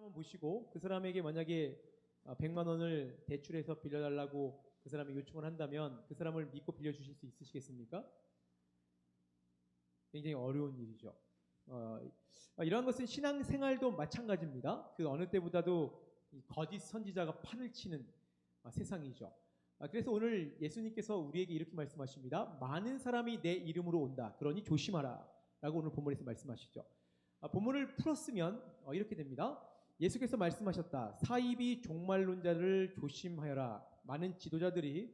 한번 보시고 그 사람에게 만약에 100만 원을 대출해서 빌려달라고 그 사람이 요청을 한다면 그 사람을 믿고 빌려주실 수 있으시겠습니까? 굉장히 어려운 일이죠. 이러한 것은 신앙생활도 마찬가지입니다. 그 어느 때보다도 거짓 선지자가 판을 치는 세상이죠. 그래서 오늘 예수님께서 우리에게 이렇게 말씀하십니다. 많은 사람이 내 이름으로 온다. 그러니 조심하라. 라고 오늘 본문에서 말씀하시죠. 본문을 풀었으면 이렇게 됩니다. 예수께서 말씀하셨다. 사이비 종말론자를 조심하여라. 많은 지도자들이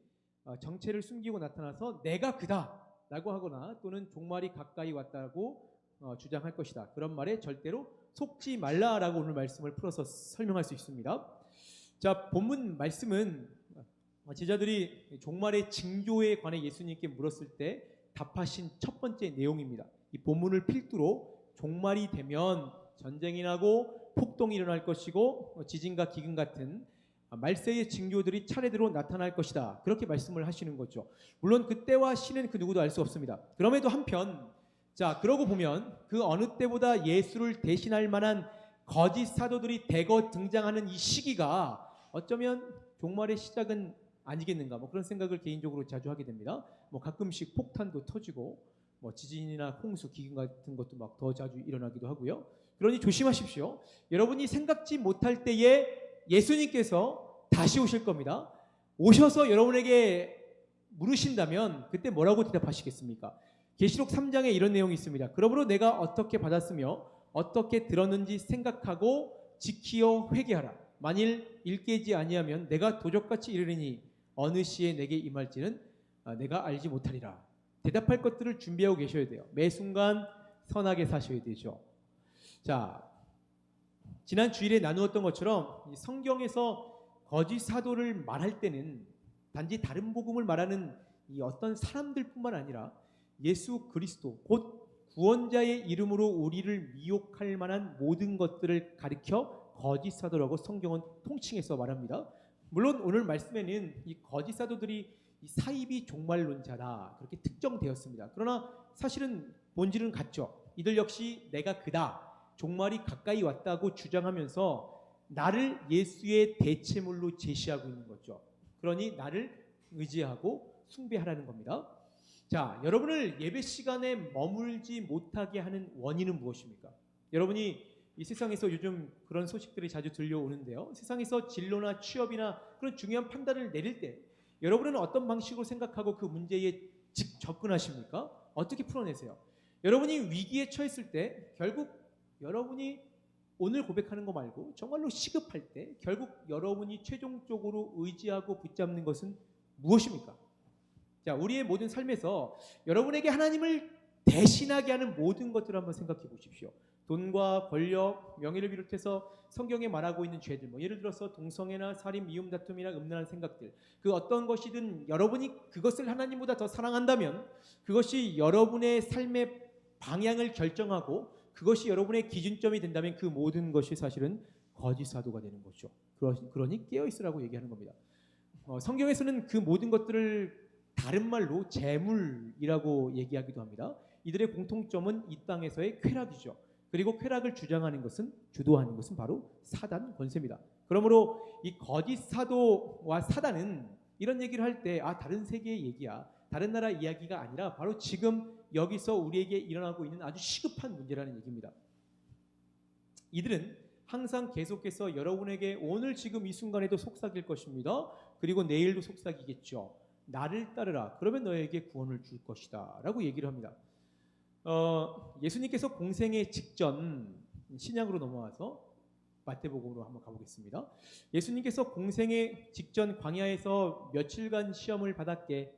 정체를 숨기고 나타나서 내가 그다 라고 하거나 또는 종말이 가까이 왔다고 주장할 것이다. 그런 말에 절대로 속지 말라라고 오늘 말씀을 풀어서 설명할 수 있습니다. 자, 본문 말씀은 제자들이 종말의 징조에 관해 예수님께 물었을 때 답하신 첫 번째 내용입니다. 이 본문을 필두로 종말이 되면 전쟁이 나고 폭동이 일어날 것이고 지진과 기근 같은 말세의 징조들이 차례대로 나타날 것이다. 그렇게 말씀을 하시는 거죠. 물론 그때와 시는 그 누구도 알 수 없습니다. 그럼에도 한편 그러고 보면 그 어느 때보다 예수를 대신할 만한 거짓 사도들이 대거 등장하는 이 시기가 어쩌면 종말의 시작은 아니겠는가 그런 생각을 개인적으로 자주 하게 됩니다. 가끔씩 폭탄도 터지고 지진이나 홍수, 기근 같은 것도 더 자주 일어나기도 하고요. 그러니 조심하십시오. 여러분이 생각지 못할 때에 예수님께서 다시 오실 겁니다. 오셔서 여러분에게 물으신다면 그때 뭐라고 대답하시겠습니까? 계시록 3장에 이런 내용이 있습니다. 그러므로 내가 어떻게 받았으며 어떻게 들었는지 생각하고 지키어 회개하라. 만일 일깨지 아니하면 내가 도적같이 이르리니 어느 시에 내게 임할지는 내가 알지 못하리라. 대답할 것들을 준비하고 계셔야 돼요. 매 순간 선하게 사셔야 되죠. 자, 지난 주일에 나누었던 것처럼 성경에서 거짓 사도를 말할 때는 단지 다른 복음을 말하는 이 어떤 사람들뿐만 아니라 예수 그리스도 곧 구원자의 이름으로 우리를 미혹할 만한 모든 것들을 가리켜 거짓 사도라고 성경은 통칭해서 말합니다. 물론 오늘 말씀에는 이 거짓 사도들이 이 사이비 종말론자다 그렇게 특정되었습니다. 그러나 사실은 본질은 같죠. 이들 역시 내가 그다, 종말이 가까이 왔다고 주장하면서 나를 예수의 대체물로 제시하고 있는 거죠. 그러니 나를 의지하고 숭배하라는 겁니다. 자, 여러분을 예배 시간에 머물지 못하게 하는 원인은 무엇입니까? 여러분이 이 세상에서 요즘 그런 소식들이 자주 들려오는데요. 세상에서 진로나 취업이나 그런 중요한 판단을 내릴 때 여러분은 어떤 방식으로 생각하고 그 문제에 접근하십니까? 어떻게 풀어내세요? 여러분이 위기에 처했을 때 결국 여러분이 오늘 고백하는 거 말고 정말로 시급할 때 결국 여러분이 최종적으로 의지하고 붙잡는 것은 무엇입니까? 자, 우리의 모든 삶에서 여러분에게 하나님을 대신하게 하는 모든 것들을 한번 생각해 보십시오. 돈과 권력, 명예를 비롯해서 성경에 말하고 있는 죄들, 예를 들어서 동성애나 살인, 미움, 다툼이나 음란한 생각들, 그 어떤 것이든 여러분이 그것을 하나님보다 더 사랑한다면 그것이 여러분의 삶의 방향을 결정하고 그것이 여러분의 기준점이 된다면 그 모든 것이 사실은 거짓 사도가 되는 거죠. 그러니 깨어있으라고 얘기하는 겁니다. 성경에서는 그 모든 것들을 다른 말로 재물이라고 얘기하기도 합니다. 이들의 공통점은 이 땅에서의 쾌락이죠. 그리고 쾌락을 주장하는 것은, 주도하는 것은 바로 사단 권세입니다. 그러므로 이 거짓 사도와 사단은 이런 얘기를 할 때 다른 세계의 얘기야, 다른 나라 이야기가 아니라 바로 지금 여기서 우리에게 일어나고 있는 아주 시급한 문제라는 얘기입니다. 이들은 항상 계속해서 여러분에게 오늘 지금 이 순간에도 속삭일 것입니다. 그리고 내일도 속삭이겠죠. 나를 따르라. 그러면 너에게 구원을 줄 것이다. 라고 얘기를 합니다. 예수님께서 공생의 직전, 신약으로 넘어와서 마태복음으로 한번 가보겠습니다. 예수님께서 공생의 직전 광야에서 며칠간 시험을 받았게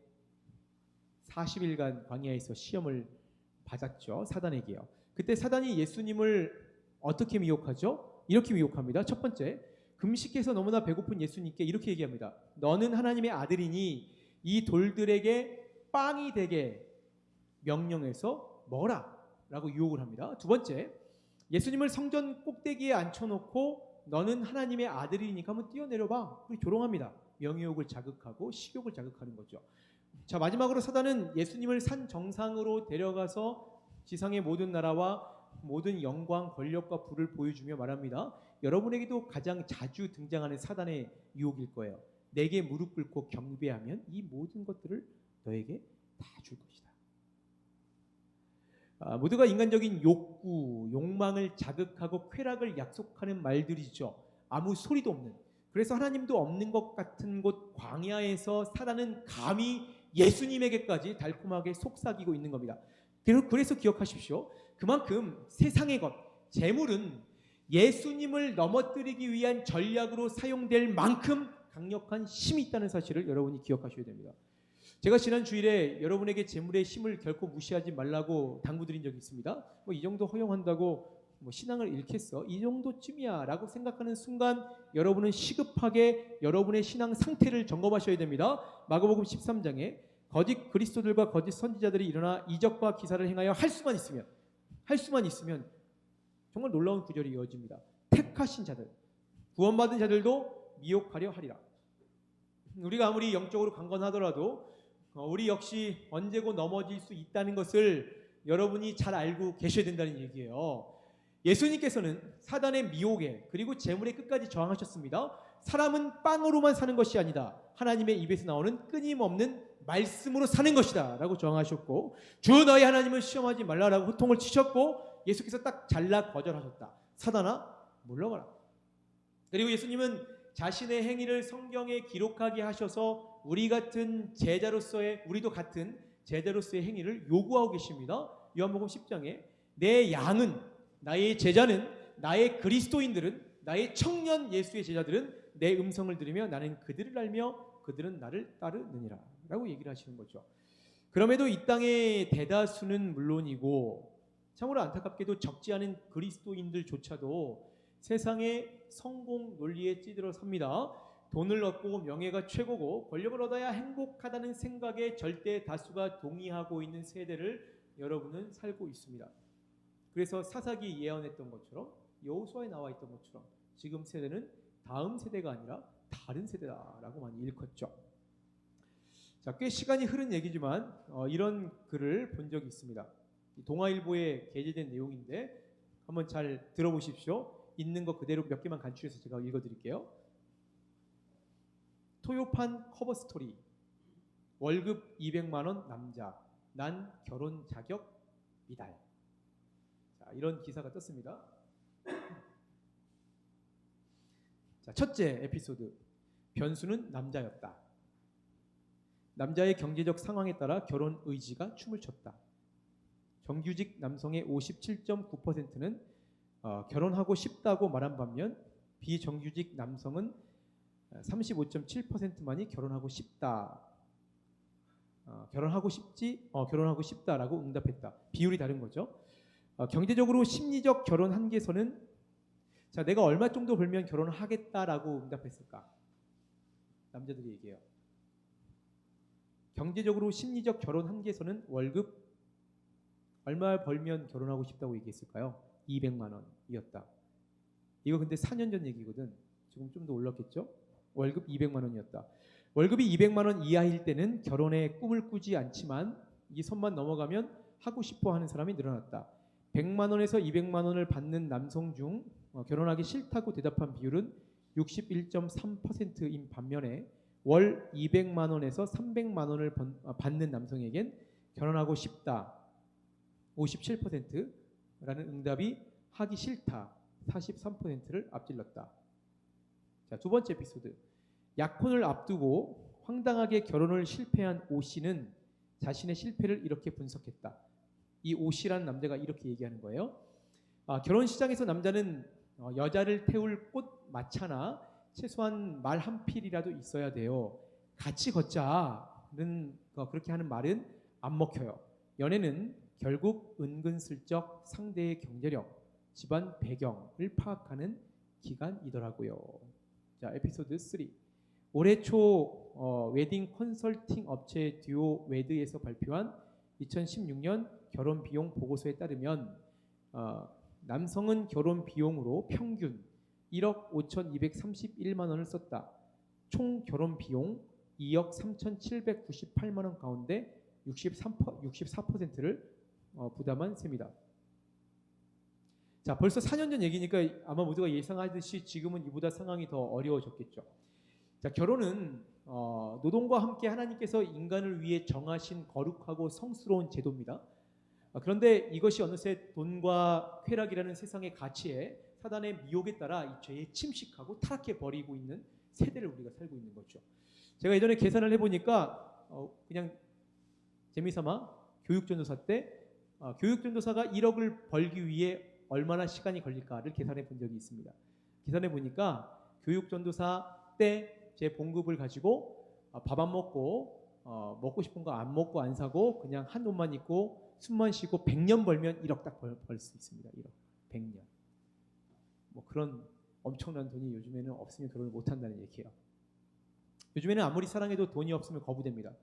40일간 광야에서 시험을 받았죠. 사단에게요. 그때 사단이 예수님을 어떻게 미혹하죠? 이렇게 미혹합니다. 첫 번째, 금식해서 너무나 배고픈 예수님께 이렇게 얘기합니다. 너는 하나님의 아들이니 이 돌들에게 빵이 되게 명령해서 먹어라 라고 유혹을 합니다. 두 번째, 예수님을 성전 꼭대기에 앉혀놓고 너는 하나님의 아들이니까 한번 뛰어내려봐. 우리 조롱합니다. 명예욕을 자극하고 식욕을 자극하는 거죠. 자, 마지막으로 사단은 예수님을 산 정상으로 데려가서 지상의 모든 나라와 모든 영광, 권력과 부를 보여주며 말합니다. 여러분에게도 가장 자주 등장하는 사단의 유혹일 거예요. 내게 무릎 꿇고 경배하면 이 모든 것들을 너에게 다 줄 것이다. 모두가 인간적인 욕구, 욕망을 자극하고 쾌락을 약속하는 말들이죠. 아무 소리도 없는. 그래서 하나님도 없는 것 같은 곳 광야에서 사단은 감히 예수님에게까지 달콤하게 속삭이고 있는 겁니다. 그래서 기억하십시오. 그만큼 세상의 것, 재물은 예수님을 넘어뜨리기 위한 전략으로 사용될 만큼 강력한 힘이 있다는 사실을 여러분이 기억하셔야 됩니다. 제가 지난 주일에 여러분에게 재물의 힘을 결코 무시하지 말라고 당부드린 적이 있습니다. 이 정도 허용한다고 신앙을 잃겠어? 이 정도쯤이야 라고 생각하는 순간 여러분은 시급하게 여러분의 신앙 상태를 점검하셔야 됩니다. 마가복음 13장에 거짓 그리스도들과 거짓 선지자들이 일어나 이적과 기사를 행하여 할 수만 있으면 정말 놀라운 구절이 이어집니다. 택하신 자들, 구원받은 자들도 미혹하려 하리라. 우리가 아무리 영적으로 강건하더라도 우리 역시 언제고 넘어질 수 있다는 것을 여러분이 잘 알고 계셔야 된다는 얘기예요. 예수님께서는 사단의 미혹에 그리고 재물에 끝까지 저항하셨습니다. 사람은 빵으로만 사는 것이 아니다. 하나님의 입에서 나오는 끊임없는 말씀으로 사는 것이다 라고 저항하셨고, 주 너희 하나님을 시험하지 말라라고 호통을 치셨고, 예수께서 딱 잘라 거절하셨다. 사단아 물러가라. 그리고 예수님은 자신의 행위를 성경에 기록하게 하셔서 우리도 같은 제자로서의 행위를 요구하고 계십니다. 요한복음 10장에 내 양은, 나의 제자는, 나의 그리스도인들은, 나의 청년 예수의 제자들은 내 음성을 들으며 나는 그들을 알며 그들은 나를 따르느니라 라고 얘기를 하시는 거죠. 그럼에도 이 땅의 대다수는 물론이고 참으로 안타깝게도 적지 않은 그리스도인들조차도 세상의 성공 논리에 찌들어 삽니다. 돈을 얻고 명예가 최고고 권력을 얻어야 행복하다는 생각에 절대 다수가 동의하고 있는 세대를 여러분은 살고 있습니다. 그래서 사사기 예언했던 것처럼, 여호수아에 나와 있던 것처럼 지금 세대는 다음 세대가 아니라 다른 세대다라고 많이 일컫죠. 자, 꽤 시간이 흐른 얘기지만 이런 글을 본 적이 있습니다. 동아일보에 게재된 내용인데 한번 잘 들어보십시오. 있는 거 그대로 몇 개만 간추려서 제가 읽어드릴게요. 토요판 커버 스토리. 월급 200만 원 남자. 난 결혼 자격 미달. 자, 이런 기사가 떴습니다. 자, 첫째 에피소드. 변수는 남자였다. 남자의 경제적 상황에 따라 결혼 의지가 춤을 췄다. 정규직 남성의 57.9%는 결혼하고 싶다고 말한 반면 비정규직 남성은 35.7%만이 결혼하고 싶다라고 응답했다. 비율이 다른 거죠. 경제적으로 심리적 결혼 한계선은, 자, 내가 얼마 정도 벌면 결혼을 하겠다라고 응답했을까? 남자들이 얘기해요. 경제적으로 심리적 결혼 한계선은 월급 얼마 벌면 결혼하고 싶다고 얘기했을까요? 200만 원이었다. 이거 근데 4년 전 얘기거든. 지금 좀 더 올랐겠죠? 월급 200만 원이었다. 월급이 200만 원 이하일 때는 결혼의 꿈을 꾸지 않지만 이 선만 넘어가면 하고 싶어 하는 사람이 늘어났다. 100만 원에서 200만 원을 받는 남성 중 결혼하기 싫다고 대답한 비율은 61.3%인 반면에 월 200만 원에서 300만 원을 받는 남성에겐 결혼하고 싶다 57%라는 응답이 하기 싫다 43%를 앞질렀다. 자, 두 번째 에피소드. 약혼을 앞두고 황당하게 결혼을 실패한 오 씨는 자신의 실패를 이렇게 분석했다. 이 오 씨라는 남자가 이렇게 얘기하는 거예요. 결혼 시장에서 남자는 여자를 태울 꽃 마차나 최소한 말 한 필이라도 있어야 돼요. 같이 걷자는 그렇게 하는 말은 안 먹혀요. 연애는 결국 은근슬쩍 상대의 경제력, 집안 배경을 파악하는 기간이더라고요. 자, 에피소드 3. 올해 초 웨딩 컨설팅 업체 듀오 웨드에서 발표한 2016년 결혼 비용 보고서에 따르면 남성은 결혼 비용으로 평균 1억 5,231만 원을 썼다. 총 결혼 비용 2억 3,798만 원 가운데 64%를 부담한 셈이다. 자, 벌써 4년 전 얘기니까 아마 모두가 예상하듯이 지금은 이보다 상황이 더 어려워졌겠죠. 자, 결혼은 노동과 함께 하나님께서 인간을 위해 정하신 거룩하고 성스러운 제도입니다. 그런데 이것이 어느새 돈과 쾌락이라는 세상의 가치에 사단의 미혹에 따라 이 죄에 침식하고 타락해 버리고 있는 세대를 우리가 살고 있는 거죠. 제가 예전에 계산을 해보니까 그냥 재미삼아 교육전도사 때 교육전도사가 1억을 벌기 위해 얼마나 시간이 걸릴까를 계산해 본 적이 있습니다. 계산해 보니까 교육전도사 때 제 봉급을 가지고 밥 안 먹고 먹고 싶은 거 안 먹고 안 사고 그냥 한 옷만 입고 숨만 쉬고 100년 벌면 1억 딱 벌 수 있습니다. 1억 100년. 뭐 그런 엄청난 돈이 요즘에는 없으면 결혼을 못 한다는 얘기예요. 요즘에는 아무리 사랑해도 돈이 없으면 거부됩니다.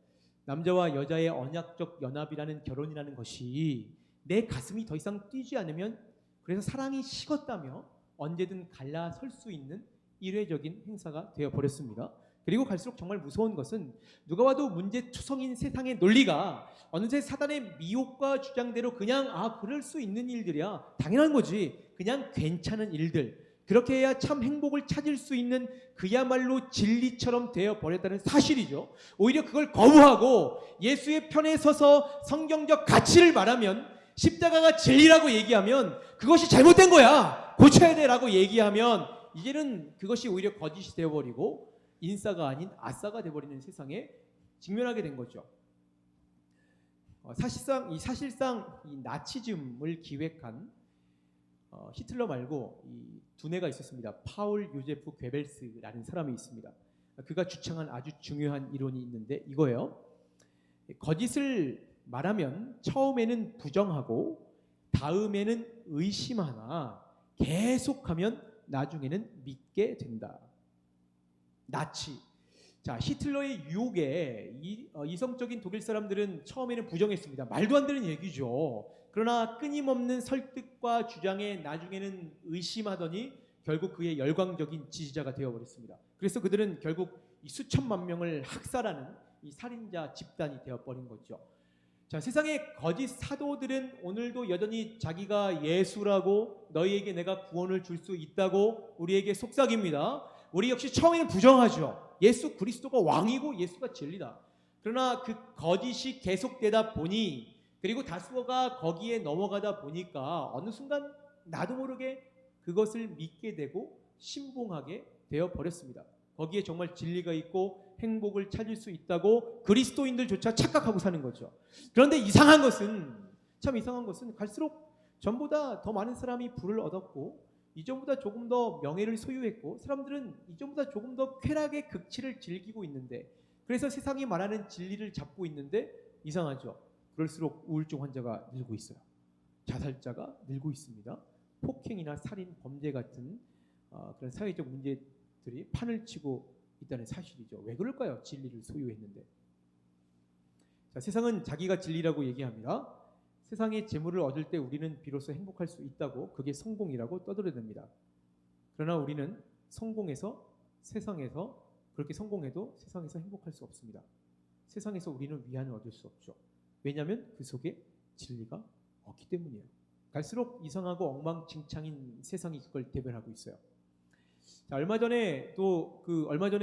남자와 여자의 언약적 연합이라는 결혼이라는 것이 내 가슴이 더 이상 뛰지 않으면, 그래서 사랑이 식었다며 언제든 갈라설 수 있는 일회적인 행사가 되어버렸습니다. 그리고 갈수록 정말 무서운 것은 누가 와도 문제투성인 세상의 논리가 어느새 사단의 미혹과 주장대로 그냥 그럴 수 있는 일들이야, 당연한 거지, 그냥 괜찮은 일들, 그렇게 해야 참 행복을 찾을 수 있는 그야말로 진리처럼 되어버렸다는 사실이죠. 오히려 그걸 거부하고 예수의 편에 서서 성경적 가치를 말하면, 십자가가 진리라고 얘기하면 그것이 잘못된 거야, 고쳐야 돼 라고 얘기하면 이제는 그것이 오히려 거짓이 되어버리고 인싸가 아닌 아싸가 되어버리는 세상에 직면하게 된 거죠. 사실상 이 나치즘을 기획한 히틀러 말고 이 두뇌가 있었습니다. 파울 요제프 괴벨스라는 사람이 있습니다. 그가 주창한 아주 중요한 이론이 있는데 이거예요. 거짓을 말하면 처음에는 부정하고 다음에는 의심하나 계속하면 나중에는 믿게 된다. 나치. 자, 히틀러의 유혹에 이성적인 독일 사람들은 처음에는 부정했습니다. 말도 안 되는 얘기죠. 그러나 끊임없는 설득과 주장에 나중에는 의심하더니 결국 그의 열광적인 지지자가 되어버렸습니다. 그래서 그들은 결국 이 수천만 명을 학살하는 이 살인자 집단이 되어버린 거죠. 자, 세상의 거짓 사도들은 오늘도 여전히 자기가 예수라고, 너희에게 내가 구원을 줄 수 있다고 우리에게 속삭입니다. 우리 역시 처음에는 부정하죠. 예수 그리스도가 왕이고 예수가 진리다. 그러나 그 거짓이 계속되다 보니, 그리고 다수가 거기에 넘어가다 보니까 어느 순간 나도 모르게 그것을 믿게 되고 신봉하게 되어버렸습니다. 거기에 정말 진리가 있고 행복을 찾을 수 있다고 그리스도인들조차 착각하고 사는 거죠. 그런데 참 이상한 것은 갈수록 전보다 더 많은 사람이 부를 얻었고 이전보다 조금 더 명예를 소유했고 사람들은 이전보다 조금 더 쾌락의 극치를 즐기고 있는데, 그래서 세상이 말하는 진리를 잡고 있는데 이상하죠. 그럴수록 우울증 환자가 늘고 있어요. 자살자가 늘고 있습니다. 폭행이나 살인, 범죄 같은 그런 사회적 문제들이 판을 치고 있다는 사실이죠. 왜 그럴까요? 진리를 소유했는데. 자, 세상은 자기가 진리라고 얘기합니다. 세상의 재물을 얻을 때 우리는 비로소 행복할 수 있다고, 그게 성공이라고 떠들어댑니다. 그러나 우리는 세상에서 그렇게 성공해도 세상에서 행복할 수 없습니다. 세상에서 우리는 위안을 얻을 수 없죠. 왜냐하면 그 속에 진리가 없기 때문이에요. 갈수록 이상하고 엉망진창인 세상이 그걸 대변하고 있어요. 자, 얼마 전에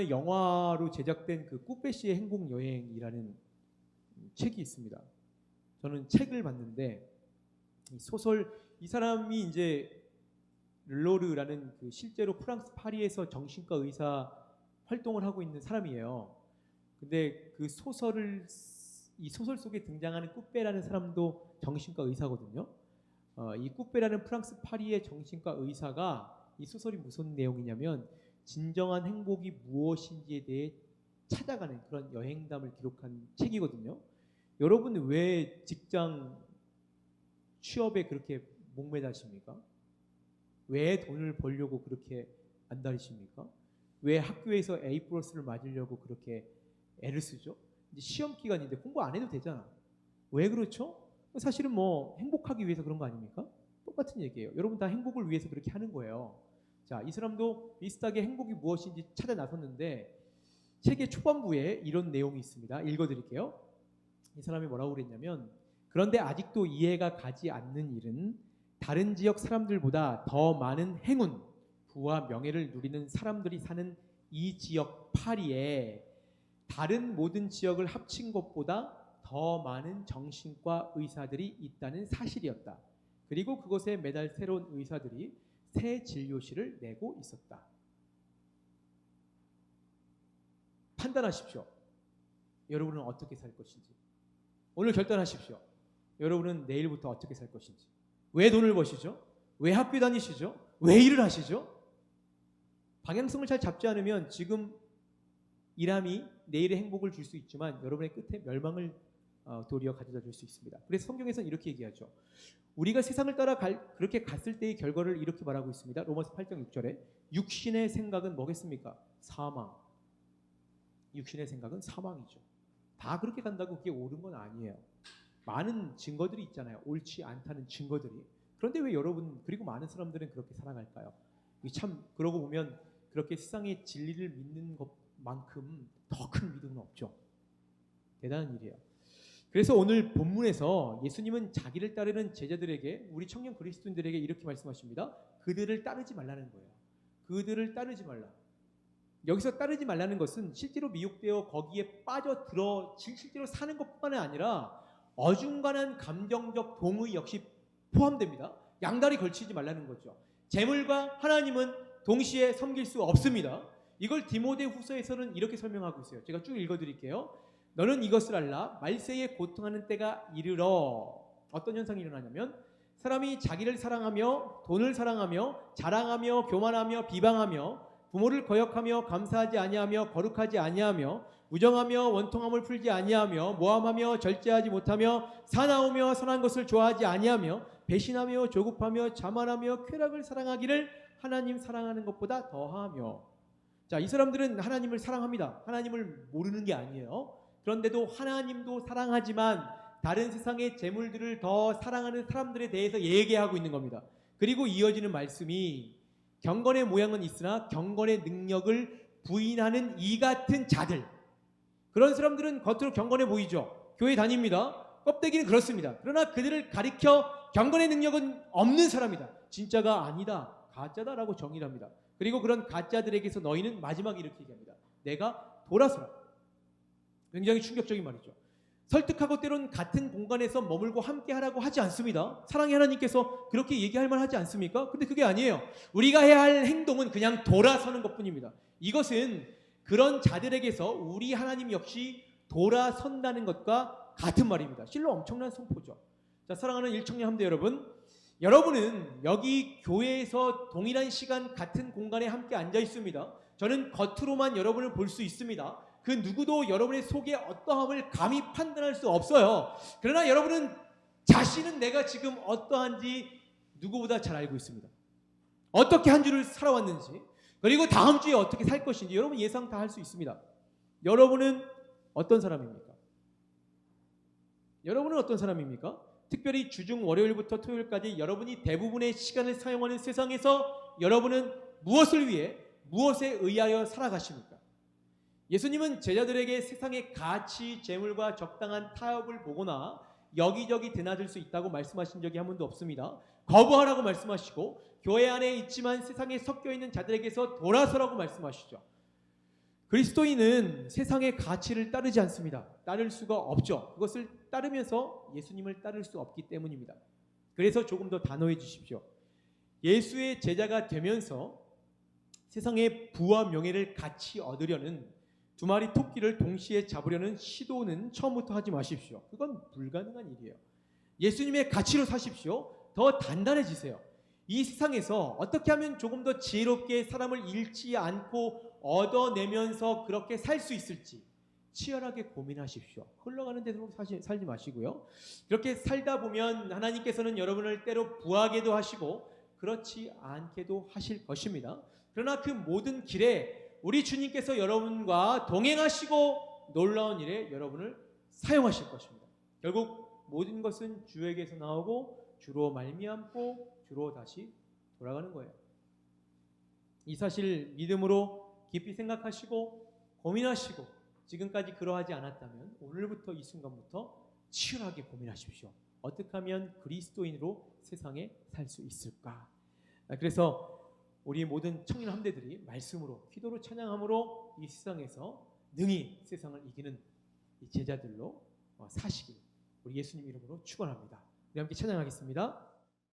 영화로 제작된 그 꾸페시의 행복 여행이라는 책이 있습니다. 저는 책을 봤는데 이 사람이 이제 르로르라는 그 실제로 프랑스 파리에서 정신과 의사 활동을 하고 있는 사람이에요. 근데 이 소설 속에 등장하는 꾸페라는 사람도 정신과 의사거든요. 이 꾸페라는 프랑스 파리의 정신과 의사가, 이 소설이 무슨 내용이냐면 진정한 행복이 무엇인지에 대해 찾아가는 그런 여행담을 기록한 책이거든요. 여러분 왜 직장 취업에 그렇게 목매다십니까? 왜 돈을 벌려고 그렇게 안달이십니까? 왜 학교에서 A+를 맞으려고 그렇게 애를 쓰죠? 이제 시험 기간인데 공부 안 해도 되잖아. 왜 그렇죠? 사실은 뭐 행복하기 위해서 그런 거 아닙니까? 똑같은 얘기예요. 여러분 다 행복을 위해서 그렇게 하는 거예요. 자, 이 사람도 비슷하게 행복이 무엇인지 찾아 나섰는데 책의 초반부에 이런 내용이 있습니다. 읽어드릴게요. 이 사람이 뭐라고 그랬냐면, 그런데 아직도 이해가 가지 않는 일은 다른 지역 사람들보다 더 많은 행운, 부와 명예를 누리는 사람들이 사는 이 지역 파리에 다른 모든 지역을 합친 것보다 더 많은 정신과 의사들이 있다는 사실이었다. 그리고 그곳에 매달 새로운 의사들이 새 진료실을 내고 있었다. 판단하십시오. 여러분은 어떻게 살 것인지. 오늘 결단하십시오. 여러분은 내일부터 어떻게 살 것인지. 왜 돈을 버시죠? 왜 학교 다니시죠? 왜 일을 하시죠? 방향성을 잘 잡지 않으면 지금 일함이 내일의 행복을 줄 수 있지만 여러분의 끝에 멸망을 도리어 가져다 줄 수 있습니다. 그래서 성경에서는 이렇게 얘기하죠. 우리가 세상을 따라 그렇게 갔을 때의 결과를 이렇게 말하고 있습니다. 로마서 8장 6절에 육신의 생각은 뭐겠습니까? 사망. 육신의 생각은 사망이죠. 다 그렇게 간다고 그게 옳은 건 아니에요. 많은 증거들이 있잖아요. 옳지 않다는 증거들이. 그런데 왜 여러분 그리고 많은 사람들은 그렇게 살아갈까요? 참 그러고 보면 그렇게 세상의 진리를 믿는 것만큼 더 큰 믿음은 없죠. 대단한 일이에요. 그래서 오늘 본문에서 예수님은 자기를 따르는 제자들에게, 우리 청년 그리스도인들에게 이렇게 말씀하십니다. 그들을 따르지 말라는 거예요. 그들을 따르지 말라. 여기서 따르지 말라는 것은 실제로 미혹되어 거기에 빠져들어 실제로 사는 것뿐만 아니라 어중간한 감정적 동의 역시 포함됩니다. 양다리 걸치지 말라는 거죠. 재물과 하나님은 동시에 섬길 수 없습니다. 이걸 디모데후서에서는 이렇게 설명하고 있어요. 제가 쭉 읽어드릴게요. 너는 이것을 알라. 말세에 고통하는 때가 이르러. 어떤 현상이 일어나냐면 사람이 자기를 사랑하며 돈을 사랑하며 자랑하며 교만하며 비방하며 부모를 거역하며 감사하지 아니하며 거룩하지 아니하며 무정하며 원통함을 풀지 아니하며 모함하며 절제하지 못하며 사나우며 선한 것을 좋아하지 아니하며 배신하며 조급하며 자만하며 쾌락을 사랑하기를 하나님 사랑하는 것보다 더하며. 자, 이 사람들은 하나님을 사랑합니다. 하나님을 모르는 게 아니에요. 그런데도 하나님도 사랑하지만 다른 세상의 재물들을 더 사랑하는 사람들에 대해서 얘기하고 있는 겁니다. 그리고 이어지는 말씀이 경건의 모양은 있으나 경건의 능력을 부인하는 이 같은 자들. 그런 사람들은 겉으로 경건해 보이죠. 교회 다닙니다. 껍데기는 그렇습니다. 그러나 그들을 가리켜 경건의 능력은 없는 사람이다. 진짜가 아니다. 가짜다라고 정의를 합니다. 그리고 그런 가짜들에게서 너희는 마지막에 이렇게 얘기합니다. 내가 돌아서라. 굉장히 충격적인 말이죠. 설득하고 때론 같은 공간에서 머물고 함께 하라고 하지 않습니다. 사랑의 하나님께서 그렇게 얘기할 만 하지 않습니까? 근데 그게 아니에요. 우리가 해야 할 행동은 그냥 돌아서는 것뿐입니다. 이것은 그런 자들에게서 우리 하나님 역시 돌아선다는 것과 같은 말입니다. 실로 엄청난 선포죠. 자, 사랑하는 일청년 함대 여러분, 여러분은 여기 교회에서 동일한 시간 같은 공간에 함께 앉아 있습니다. 저는 겉으로만 여러분을 볼 수 있습니다. 그 누구도 여러분의 속에 어떠함을 감히 판단할 수 없어요. 그러나 여러분은 자신은 내가 지금 어떠한지 누구보다 잘 알고 있습니다. 어떻게 한 주를 살아왔는지, 그리고 다음 주에 어떻게 살 것인지 여러분 예상 다 할 수 있습니다. 여러분은 어떤 사람입니까? 여러분은 어떤 사람입니까? 특별히 주중 월요일부터 토요일까지 여러분이 대부분의 시간을 사용하는 세상에서 여러분은 무엇을 위해, 무엇에 의하여 살아가십니까? 예수님은 제자들에게 세상의 가치, 재물과 적당한 타협을 보거나 여기저기 드나들 수 있다고 말씀하신 적이 한 번도 없습니다. 거부하라고 말씀하시고 교회 안에 있지만 세상에 섞여 있는 자들에게서 돌아서라고 말씀하시죠. 그리스도인은 세상의 가치를 따르지 않습니다. 따를 수가 없죠. 그것을 따르면서 예수님을 따를 수 없기 때문입니다. 그래서 조금 더 단호해 주십시오. 예수의 제자가 되면서 세상의 부와 명예를 같이 얻으려는 두 마리 토끼를 동시에 잡으려는 시도는 처음부터 하지 마십시오. 그건 불가능한 일이에요. 예수님의 가치로 사십시오. 더 단단해지세요. 이 세상에서 어떻게 하면 조금 더 지혜롭게 사람을 잃지 않고 얻어내면서 그렇게 살 수 있을지 치열하게 고민하십시오. 흘러가는 대로 살지 마시고요. 그렇게 살다 보면 하나님께서는 여러분을 때로 부하게도 하시고 그렇지 않게도 하실 것입니다. 그러나 그 모든 길에 우리 주님께서 여러분과 동행하시고 놀라운 일에 여러분을 사용하실 것입니다. 결국 모든 것은 주에게서 나오고 주로 말미암고 주로 다시 돌아가는 거예요. 이 사실 믿음으로 깊이 생각하시고 고민하시고 지금까지 그러하지 않았다면 오늘부터 이 순간부터 치열하게 고민하십시오. 어떻게 하면 그리스도인으로 세상에 살 수 있을까? 그래서 우리 모든 청년 함대들이 말씀으로 기도로 찬양함으로 이 세상에서 능히 세상을 이기는 이 제자들로 사시길 우리 예수님 이름으로 축원합니다. 우리 함께 찬양하겠습니다.